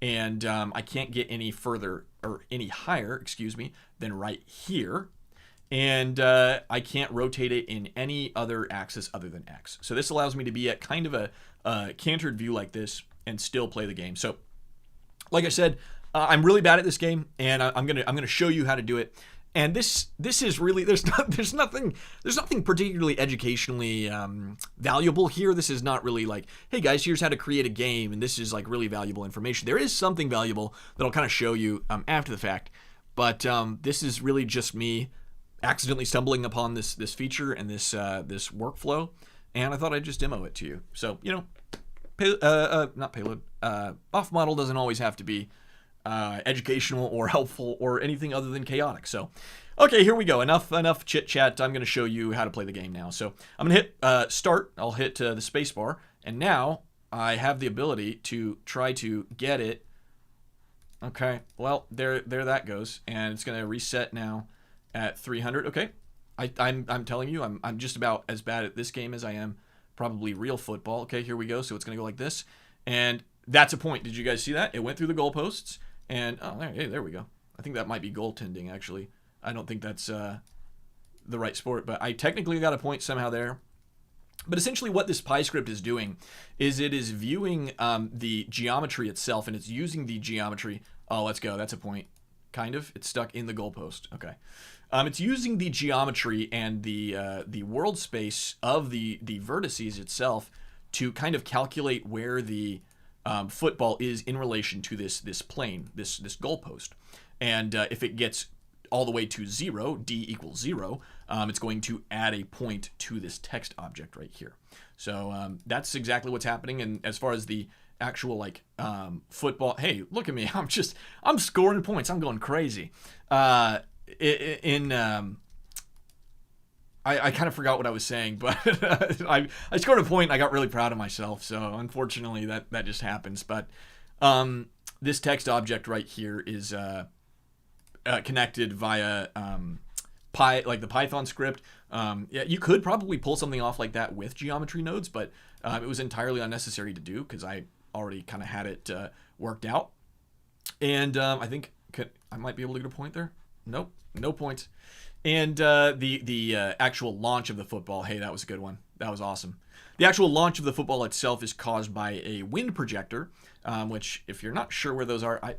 and I can't get any further or any higher, excuse me, than right here. And I can't rotate it in any other axis other than X. So this allows me to be at kind of a cantered view like this and still play the game. So, like I said, I'm really bad at this game, and I'm gonna show you how to do it. And this is really there's nothing particularly educationally valuable here. This is not really like, hey guys, here's how to create a game, and this is like really valuable information. There is something valuable that I'll kind of show you after the fact, but this is really just me accidentally stumbling upon this feature and this workflow, and I thought I'd just demo it to you. So, you know, not payload, off model doesn't always have to be educational or helpful or anything other than chaotic. So, okay, here we go. Enough chit chat. I'm going to show you how to play the game now. So I'm going to hit start. I'll hit the space bar, and now I have the ability to try to get it. Okay, well there that goes, and it's going to reset now at 300. Okay, I'm telling you, I'm just about as bad at this game as I am probably real football. Okay, here we go. So it's gonna go like this, and that's a point. Did you guys see that? It went through the goalposts, and there we go. I think that might be goaltending actually. I don't think that's the right sport, but I technically got a point somehow there. But essentially what this PyScript is doing is it is viewing the geometry itself, and it's using the geometry. Oh, let's go. That's a point. Kind of. It's stuck in the goalpost. Okay. It's using the geometry and the world space of the vertices itself to kind of calculate where the football is in relation to this plane, this goalpost. And if it gets all the way to 0, d equals 0, it's going to add a point to this text object right here. So that's exactly what's happening. And as far as the actual like football, hey, look at me, I'm scoring points, I'm going crazy. I kind of forgot what I was saying, but I scored a point and I got really proud of myself. So unfortunately that just happens. But this text object right here is connected via like the Python script. Yeah, you could probably pull something off like that with geometry nodes, but it was entirely unnecessary to do because I already kind of had it worked out. And I think I might be able to get a point there. Nope, no points. And the actual launch of the football, hey, that was a good one. That was awesome. The actual launch of the football itself is caused by a wind projector, which if you're not sure where those are,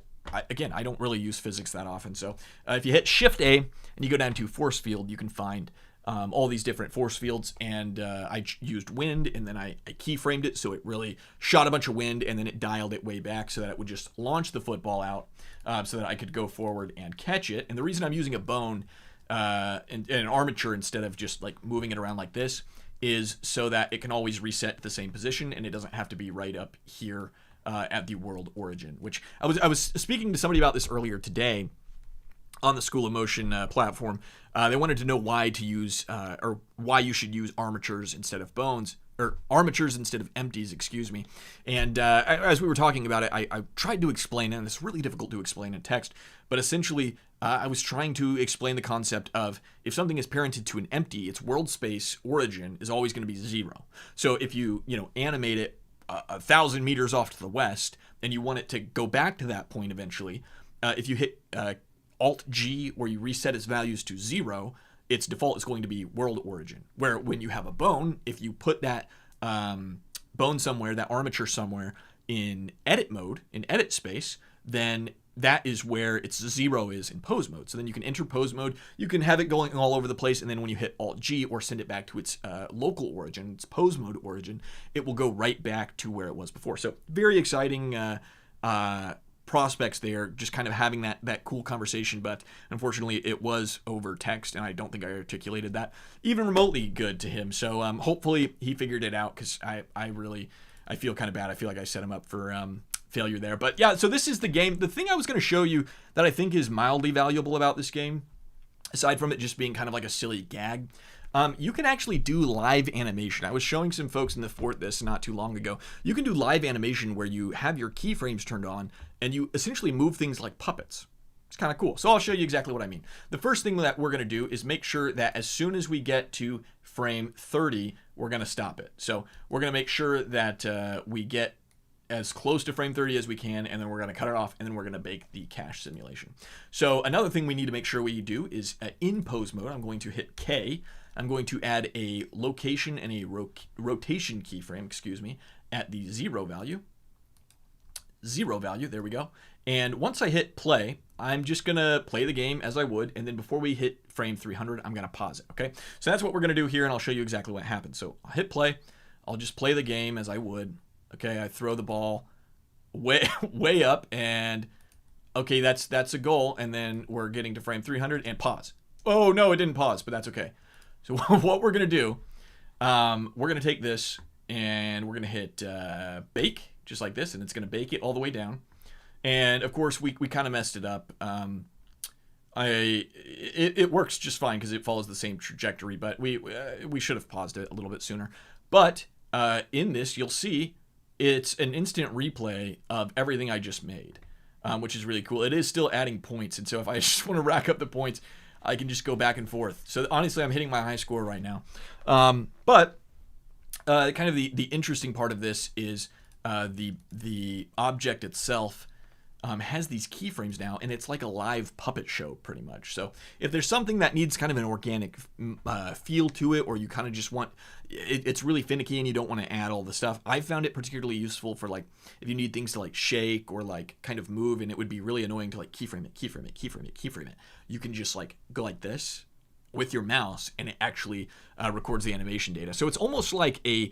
again, I don't really use physics that often. So if you hit Shift A and you go down to force field, you can find all these different force fields. And I used wind, and then I keyframed it so it really shot a bunch of wind, and then it dialed it way back so that it would just launch the football out so that I could go forward and catch it. And the reason I'm using a bone and an armature instead of just like moving it around like this is so that it can always reset to the same position, and it doesn't have to be right up here at the world origin, which I was speaking to somebody about this earlier today on the School of Motion platform. They wanted to know why to use or why you should use armatures instead of bones, or armatures instead of empties, excuse me. And as we were talking about it, I tried to explain it, and it's really difficult to explain in text, but essentially I was trying to explain the concept of if something is parented to an empty, its world space origin is always going to be 0. So if you animate it 1,000 meters off to the west, and you want it to go back to that point eventually, if you hit Alt-G where you reset its values to 0, its default is going to be world origin. Where when you have a bone, if you put that bone somewhere, that armature somewhere in edit mode, in edit space, then that is where its 0 is in pose mode. So then you can enter pose mode, you can have it going all over the place, and then when you hit Alt-G or send it back to its local origin, its pose mode origin, it will go right back to where it was before. So very exciting prospects there, just kind of having that cool conversation, but unfortunately it was over text, and I don't think I articulated that even remotely good to him. So hopefully he figured it out, because I feel kind of bad. I feel like I set him up for failure there. But yeah, so this is the game. The thing I was going to show you that I think is mildly valuable about this game, aside from it just being kind of like a silly gag, you can actually do live animation. I was showing some folks in the fort this not too long ago. You can do live animation where you have your keyframes turned on and you essentially move things like puppets. It's kind of cool. So I'll show you exactly what I mean. The first thing that we're going to do is make sure that as soon as we get to frame 30, we're going to stop it. So we're going to make sure that we get as close to frame 30 as we can, and then we're going to cut it off, and then we're going to bake the cache simulation. So another thing we need to make sure we do is in pose mode, I'm going to hit K. I'm going to add a location and a rotation keyframe, at the 0 value. 0 value, there we go. And once I hit play, I'm just going to play the game as I would, and then before we hit frame 300, I'm going to pause it, okay? So that's what we're going to do here, and I'll show you exactly what happens. So I'll hit play. I'll just play the game as I would. Okay, I throw the ball way up, and okay, that's a goal, and then we're getting to frame 300 and pause. Oh no, it didn't pause, but that's okay. So what we're gonna do, we're gonna take this and we're gonna hit bake just like this, and it's gonna bake it all the way down. And of course, we kind of messed it up. It works just fine because it follows the same trajectory, but we should have paused it a little bit sooner. But in this, you'll see. It's an instant replay of everything I just made, which is really cool. It is still adding points, and so if I just want to rack up the points, I can just go back and forth. So honestly, I'm hitting my high score right now. But kind of the interesting part of this is the object itself has these keyframes now, and it's like a live puppet show pretty much. So if there's something that needs kind of an organic feel to it, or you kind of just want it's really finicky and you don't want to add all the stuff, I found it particularly useful for like if you need things to like shake or like kind of move, and it would be really annoying to like keyframe it. You can just like go like this with your mouse, and it actually records the animation data. So it's almost like a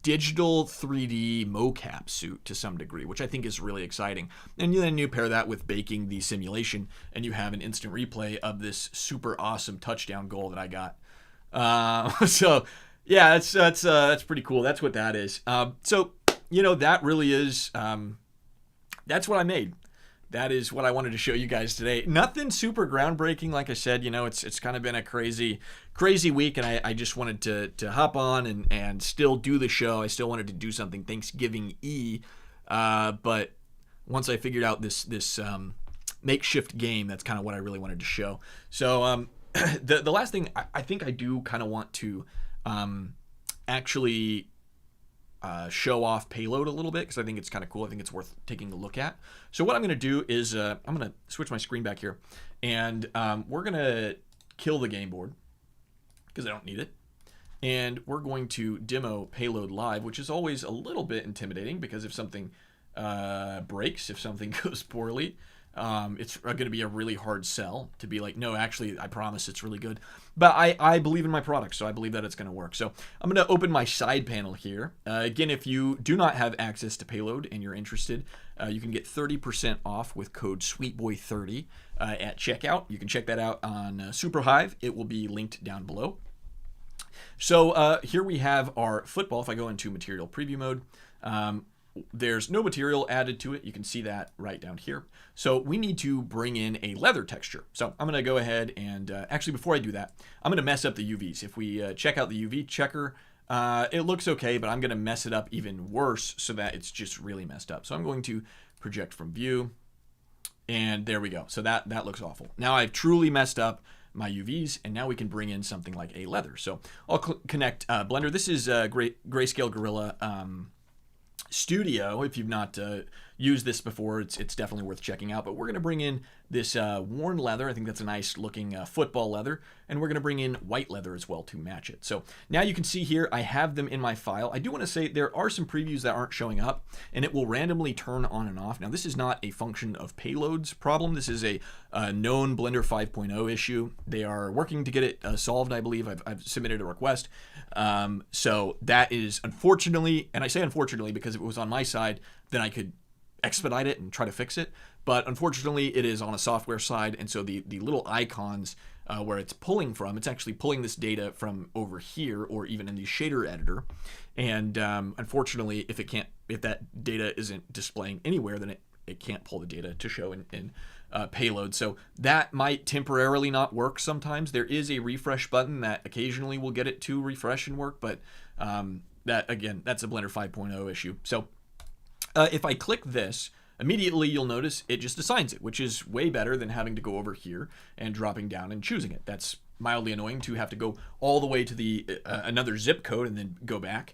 digital 3D mocap suit to some degree, which I think is really exciting. And then you pair that with baking the simulation, and you have an instant replay of this super awesome touchdown goal that I got. So yeah, that's pretty cool. That's what that is. So that really is that's what I made. That is what I wanted to show you guys today. Nothing super groundbreaking. Like I said, it's kind of been a crazy week, and I just wanted to hop on and still do the show. I still wanted to do something Thanksgiving-y, but once I figured out this makeshift game, that's kind of what I really wanted to show. So the last thing, I think I do kind of want to actually show off payload a little bit, because I think it's kind of cool. I think it's worth taking a look at. So what I'm going to do is I'm going to switch my screen back here, and we're going to kill the game board because I don't need it. And we're going to demo payload live, which is always a little bit intimidating because if something breaks, if something goes poorly, it's going to be a really hard sell to be like, no, actually, I promise it's really good. But I believe in my product, so I believe that it's going to work. So I'm going to open my side panel here. Again, if you do not have access to payload and you're interested, you can get 30% off with code SweetBoy30 at checkout. You can check that out on SuperHive. It will be linked down below. So here we have our football. If I go into material preview mode, there's no material added to it. You can see that right down here. So we need to bring in a leather texture. So I'm going to go ahead and actually before I do that, I'm going to mess up the UVs. If we check out the UV checker, it looks okay, but I'm going to mess it up even worse so that it's just really messed up. So I'm going to project from view, and there we go. So that looks awful. Now I've truly messed up my UVs, and now we can bring in something like a leather. So I'll connect Blender. This is Grayscale Gorilla Studio. If you've not used this before, it's definitely worth checking out. But we're going to bring in this worn leather. I think that's a nice looking football leather. And we're going to bring in white leather as well to match it. So now you can see here, I have them in my file. I do want to say there are some previews that aren't showing up, and it will randomly turn on and off. Now, this is not a function of payloads problem. This is a known Blender 5.0 issue. They are working to get it solved, I believe. I've submitted a request. So that is unfortunately, and I say unfortunately because if it was on my side, then I could expedite it and try to fix it. But unfortunately, it is on a software side, and so the little icons where it's pulling from, it's actually pulling this data from over here or even in the shader editor. And unfortunately, if that data isn't displaying anywhere, then it can't pull the data to show in payload. So that might temporarily not work sometimes. There is a refresh button that occasionally will get it to refresh and work, but that, again, that's a Blender 5.0 issue. So if I click this, immediately you'll notice it just assigns it, which is way better than having to go over here and dropping down and choosing it. That's mildly annoying to have to go all the way to the another zip code and then go back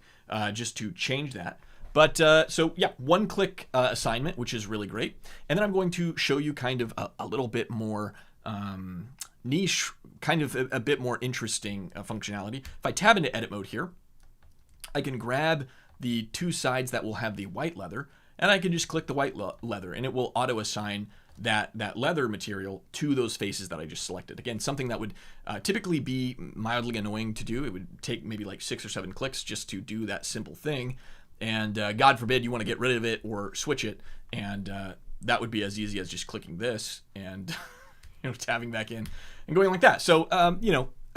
just to change that. But so yeah, one-click assignment, which is really great. And then I'm going to show you kind of a little bit more niche, kind of a bit more interesting functionality. If I tab into edit mode here, I can grab the two sides that will have the white leather, and I can just click the white leather, and it will auto-assign that leather material to those faces that I just selected. Again, something that would typically be mildly annoying to do. It would take maybe like 6 or 7 clicks just to do that simple thing. And God forbid you want to get rid of it or switch it, and that would be as easy as just clicking this and tabbing back in and going like that. So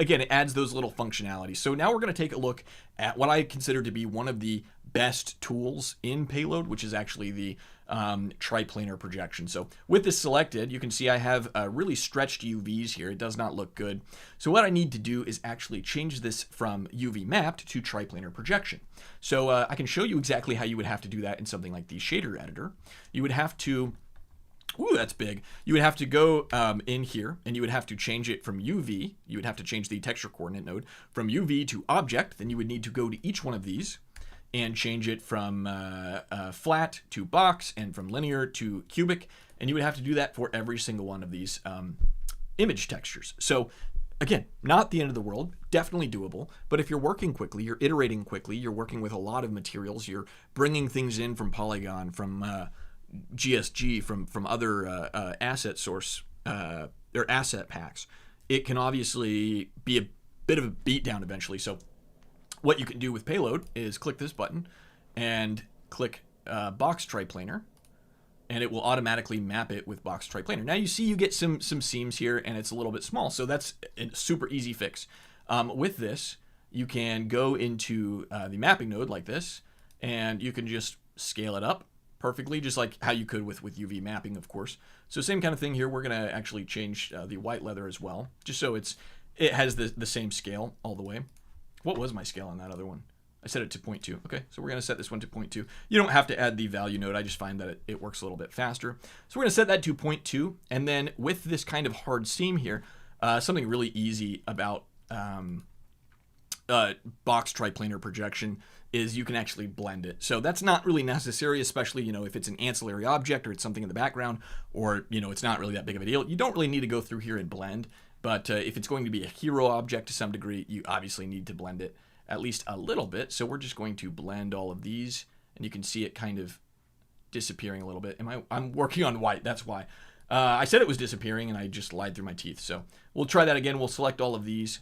again, it adds those little functionalities. So now we're going to take a look at what I consider to be one of the best tools in Payload, which is actually the triplanar projection. So with this selected, you can see I have really stretched UVs here. It does not look good. So what I need to do is actually change this from UV mapped to triplanar projection. So I can show you exactly how you would have to do that in something like the shader editor. You would have to ooh, that's big. You would have to go in here, and you would have to change it from UV. You would have to change the texture coordinate node from UV to object. Then you would need to go to each one of these and change it from flat to box and from linear to cubic. And you would have to do that for every single one of these image textures. So again, not the end of the world, definitely doable. But if you're working quickly, you're iterating quickly, you're working with a lot of materials, you're bringing things in from Polygon, from GSG, from other asset source or asset packs, it can obviously be a bit of a beatdown eventually. So what you can do with Payload is click this button and click box triplanar, and it will automatically map it with box triplanar. Now you see you get some seams here, and it's a little bit small, so that's a super easy fix. With this, you can go into the mapping node like this, and you can just scale it up perfectly, just like how you could with UV mapping, of course. So same kind of thing here. We're going to actually change the white leather as well, just so it has the same scale all the way. What was my scale on that other one? I set it to 0.2. Okay, so we're going to set this one to 0.2. You don't have to add the value node. I just find that it works a little bit faster. So we're going to set that to 0.2. And then with this kind of hard seam here, something really easy about box triplanar projection is you can actually blend it. So that's not really necessary, especially, if it's an ancillary object or it's something in the background, or, it's not really that big of a deal. You don't really need to go through here and blend, but if it's going to be a hero object to some degree, you obviously need to blend it at least a little bit. So we're just going to blend all of these, and you can see it kind of disappearing a little bit. I'm working on white, that's why. I said it was disappearing, and I just lied through my teeth. So we'll try that again. We'll select all of these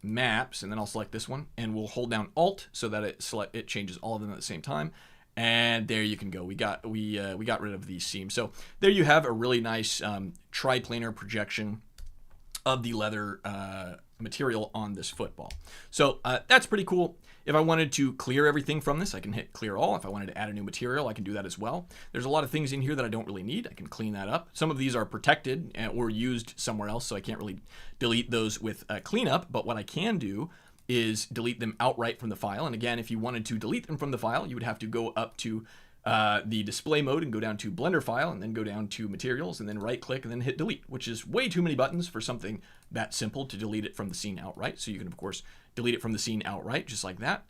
maps, and then I'll select this one, and we'll hold down Alt so that it changes all of them at the same time. And there you can go. We got rid of these seams. So there you have a really nice triplanar projection of the leather material on this football. So that's pretty cool. If I wanted to clear everything from this, I can hit clear all. If I wanted to add a new material, I can do that as well. There's a lot of things in here that I don't really need. I can clean that up. Some of these are protected or used somewhere else, so I can't really delete those with cleanup. But what I can do is delete them outright from the file. And again, if you wanted to delete them from the file, you would have to go up to the display mode and go down to Blender file, and then go down to materials, and then right click and then hit delete, which is way too many buttons for something that simple to delete it from the scene outright. So you can of course delete it from the scene outright, just like that.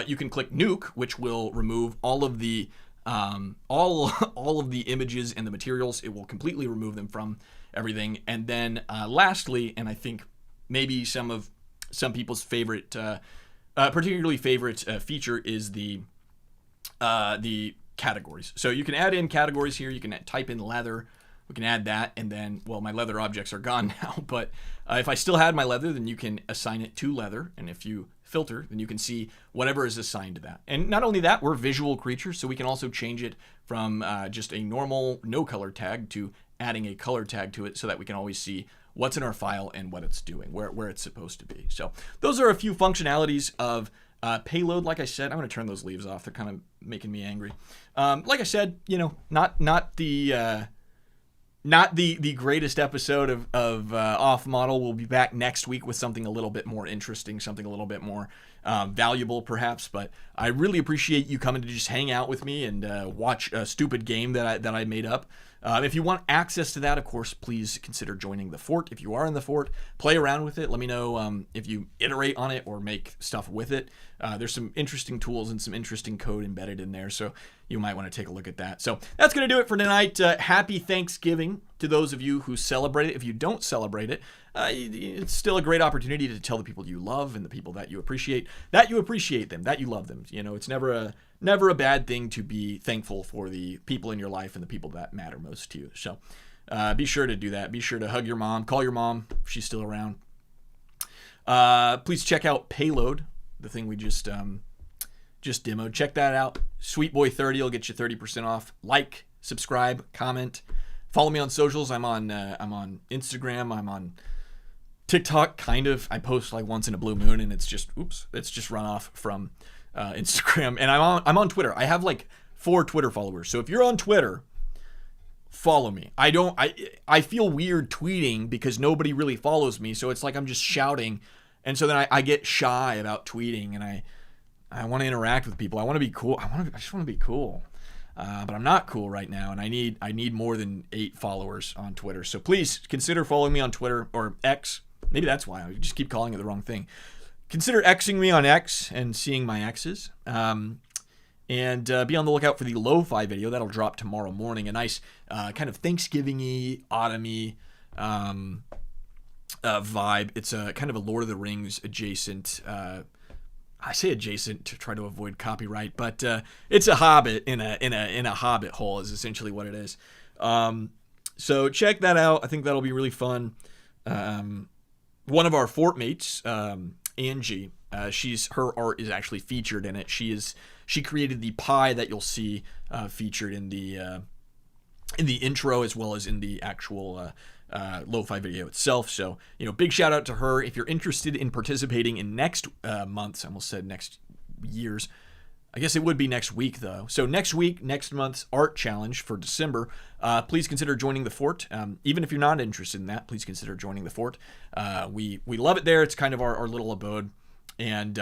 You can click nuke, which will remove all of the all of the images and the materials. It will completely remove them from everything. And then lastly, and I think maybe some people's favorite, particularly favorite feature is the categories. So you can add in categories here. You can type in leather. We can add that, and then, well, my leather objects are gone now, but if I still had my leather, then you can assign it to leather, and if you filter, then you can see whatever is assigned to that. And not only that, we're visual creatures, so we can also change it from just a normal no color tag to adding a color tag to it so that we can always see what's in our file and what it's doing, where it's supposed to be. So those are a few functionalities of Payload, like I said, I'm going to turn those leaves off. They're kind of making me angry. Like I said, not the greatest episode of Off Model. We'll be back next week with something a little bit more interesting, something a little bit more valuable, perhaps. But I really appreciate you coming to just hang out with me and watch a stupid game that I made up. If you want access to that, of course, please consider joining the fort. If you are in the fort, play around with it. Let me know if you iterate on it or make stuff with it. There's some interesting tools and some interesting code embedded in there, so you might want to take a look at that. So that's going to do it for tonight. Happy Thanksgiving to those of you who celebrate it. If you don't celebrate it, it's still a great opportunity to tell the people you love and the people that you appreciate them, that you love them. It's never a bad thing to be thankful for the people in your life and the people that matter most to you. So be sure to do that. Be sure to hug your mom, call your mom if she's still around. Please check out Payload, the thing we just demoed. Check that out. Sweet Boy 30 will get you 30% off. Like, subscribe, comment, follow me on socials. I'm on Instagram. I'm on TikTok, kind of. I post like once in a blue moon, and it's just run off from Instagram. And I'm on Twitter. I have like 4 Twitter followers. So if you're on Twitter, follow me. I feel weird tweeting because nobody really follows me. So it's like I'm just shouting, and so then I get shy about tweeting, and I want to interact with people. I want to be cool. I just want to be cool. But I'm not cool right now, and I need more than 8 followers on Twitter. So please consider following me on Twitter or X. Maybe that's why I just keep calling it the wrong thing. Consider Xing me on X and seeing my X's. And be on the lookout for the lo-fi video that'll drop tomorrow morning. A nice kind of Thanksgiving-y, autumn-y vibe. It's a kind of a Lord of the Rings adjacent. I say adjacent to try to avoid copyright, but it's a Hobbit in a Hobbit hole is essentially what it is. So check that out. I think that'll be really fun. One of our fort mates, Angie, her art is actually featured in it. She created the pie that you'll see featured in the intro as well as in the actual lo-fi video itself. So, big shout out to her. If you're interested in participating in next month's, I almost said next year's, I guess it would be next week though. So next month's art challenge for December, please consider joining the fort. Even if you're not interested in that, please consider joining the fort. We love it there. It's kind of our little abode, and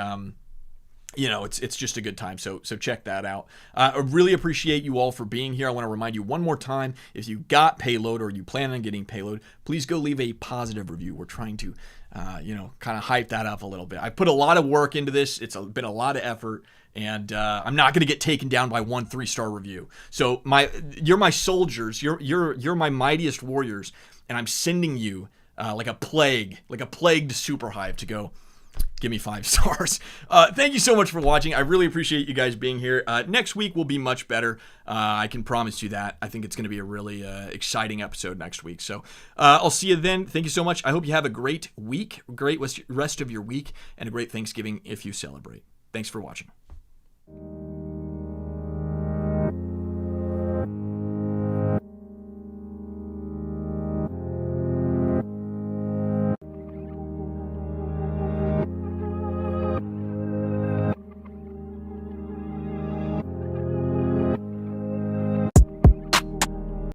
it's just a good time. So check that out. I really appreciate you all for being here. I want to remind you one more time, if you got Payload or you plan on getting Payload, please go leave a positive review. We're trying to, kind of hype that up a little bit. I put a lot of work into this. It's been a lot of effort, and I'm not going to get taken down by 1 3-star review. So you're my soldiers. You're my mightiest warriors, and I'm sending you like a plagued super hive to go. Give me 5 stars. Thank you so much for watching. I really appreciate you guys being here. Next week will be much better. I can promise you that. I think it's going to be a really exciting episode next week. So I'll see you then. Thank you so much. I hope you have a great week, great rest of your week, and a great Thanksgiving if you celebrate. Thanks for watching.